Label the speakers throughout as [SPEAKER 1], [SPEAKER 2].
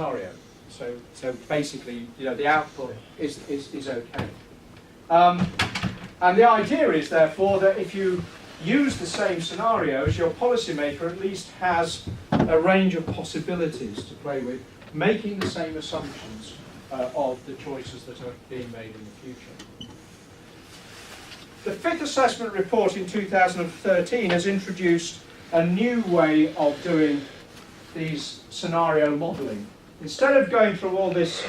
[SPEAKER 1] scenario. So basically, the output is okay. And the idea is, therefore, that if you use the same scenarios, your policymaker at least has a range of possibilities to play with, making the same assumptions of the choices that are being made in the future. The fifth assessment report in 2013 has introduced a new way of doing these scenario modelling. Instead of going through all this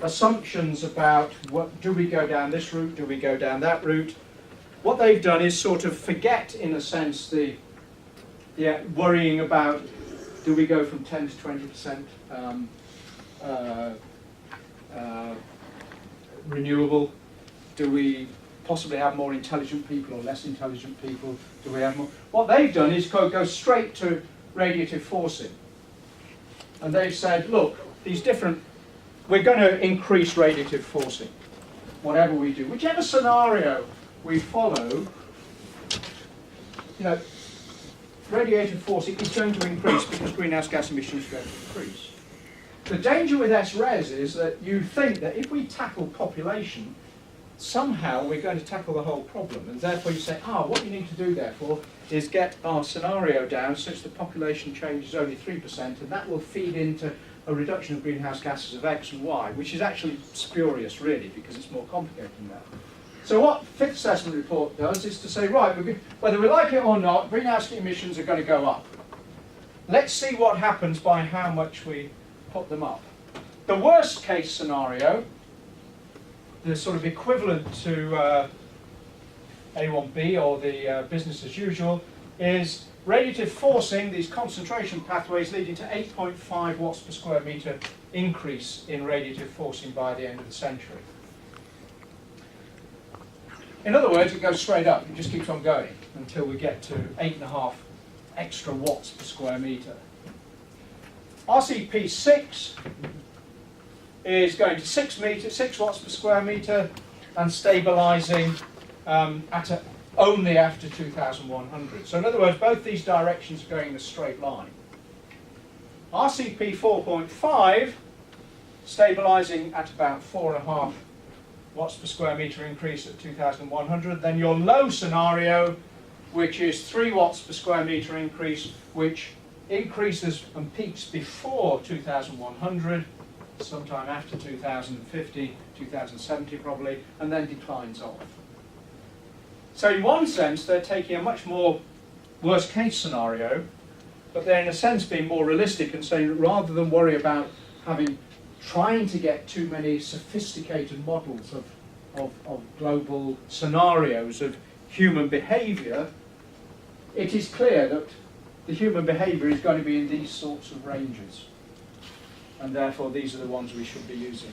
[SPEAKER 1] assumptions about do we go down this route, do we go down that route, what they've done is sort of forget, in a sense, the worrying about do we go from 10 to 20% renewable, do we possibly have more intelligent people or less intelligent people, do we have more? What they've done is go straight to radiative forcing. And they've said, look, we're going to increase radiative forcing, whatever we do. Whichever scenario we follow, radiative forcing is going to increase because greenhouse gas emissions are going to increase. The danger with SRES is that you think that if we tackle population, somehow we're going to tackle the whole problem. And therefore you say, what you need to do, therefore, is get our scenario down such that population change is only 3%, and that will feed into a reduction of greenhouse gases of X and Y, which is actually spurious, really, because it's more complicated than that. So what fifth assessment report does is to say, right, whether we like it or not, greenhouse emissions are going to go up. Let's see what happens by how much we put them up. The worst case scenario, the sort of equivalent to A1B or the business as usual, is radiative forcing, these concentration pathways leading to 8.5 watts per square metre increase in radiative forcing by the end of the century. In other words, it goes straight up, it just keeps on going until we get to 8.5 extra watts per square metre. RCP6 is going to 6 watts per square metre and stabilising only after 2100. So in other words, both these directions are going in a straight line. RCP 4.5 stabilising at about 4.5 watts per square metre increase at 2100. Then your low scenario, which is 3 watts per square metre increase, which increases and peaks before 2100, sometime after 2050, 2070 probably, and then declines off. So in one sense, they're taking a much more worst case scenario, but they're in a sense being more realistic and saying that rather than worry about trying to get too many sophisticated models of global scenarios of human behaviour, it is clear that the human behaviour is going to be in these sorts of ranges. And therefore these are the ones we should be using.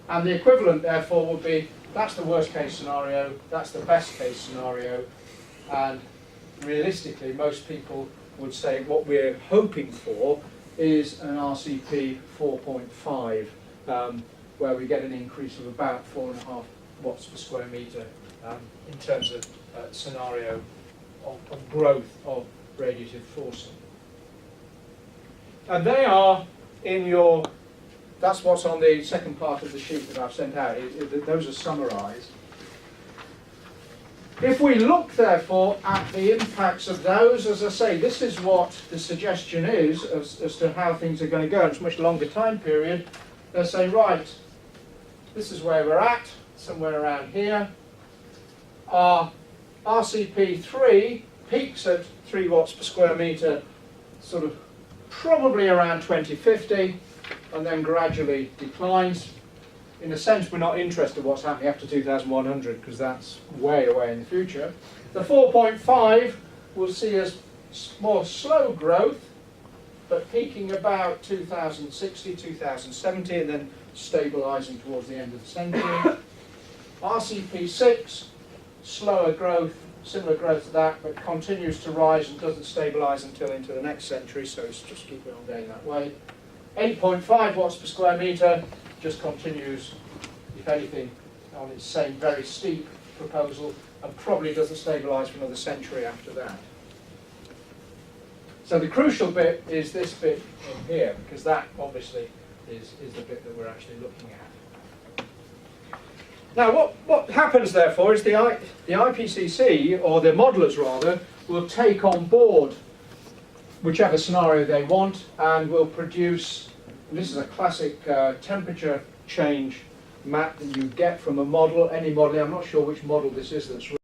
[SPEAKER 1] And the equivalent therefore would be, that's the worst case scenario, that's the best case scenario, and realistically most people would say what we're hoping for is an RCP 4.5 where we get an increase of about 4.5 watts per square metre in terms of scenario of growth of radiative forcing. And they are that's what's on the second part of the sheet that I've sent out. Those are summarised. If we look, therefore, at the impacts of those, as I say, this is what the suggestion is as to how things are going to go. It's a much longer time period. They're saying, right, this is where we're at, somewhere around here. Our RCP3 peaks at 3 watts per square metre, sort of probably around 2050, and then gradually declines. In a sense, we're not interested in what's happening after 2100 because that's way away in the future. The 4.5 will see us more slow growth, but peaking about 2060, 2070, and then stabilising towards the end of the century. RCP6, slower growth, similar growth to that, but continues to rise and doesn't stabilise until into the next century, so it's just keeping on going that way. 8.5 watts per square metre just continues, if anything, on its same very steep proposal, and probably doesn't stabilise for another century after that. So the crucial bit is this bit in here, because that obviously is the bit that we're actually looking at. Now what happens therefore is the IPCC, or the modelers rather, will take on board whichever scenario they want and will produce, and this is a classic temperature change map that you get from a model, any model. I'm not sure which model this is that's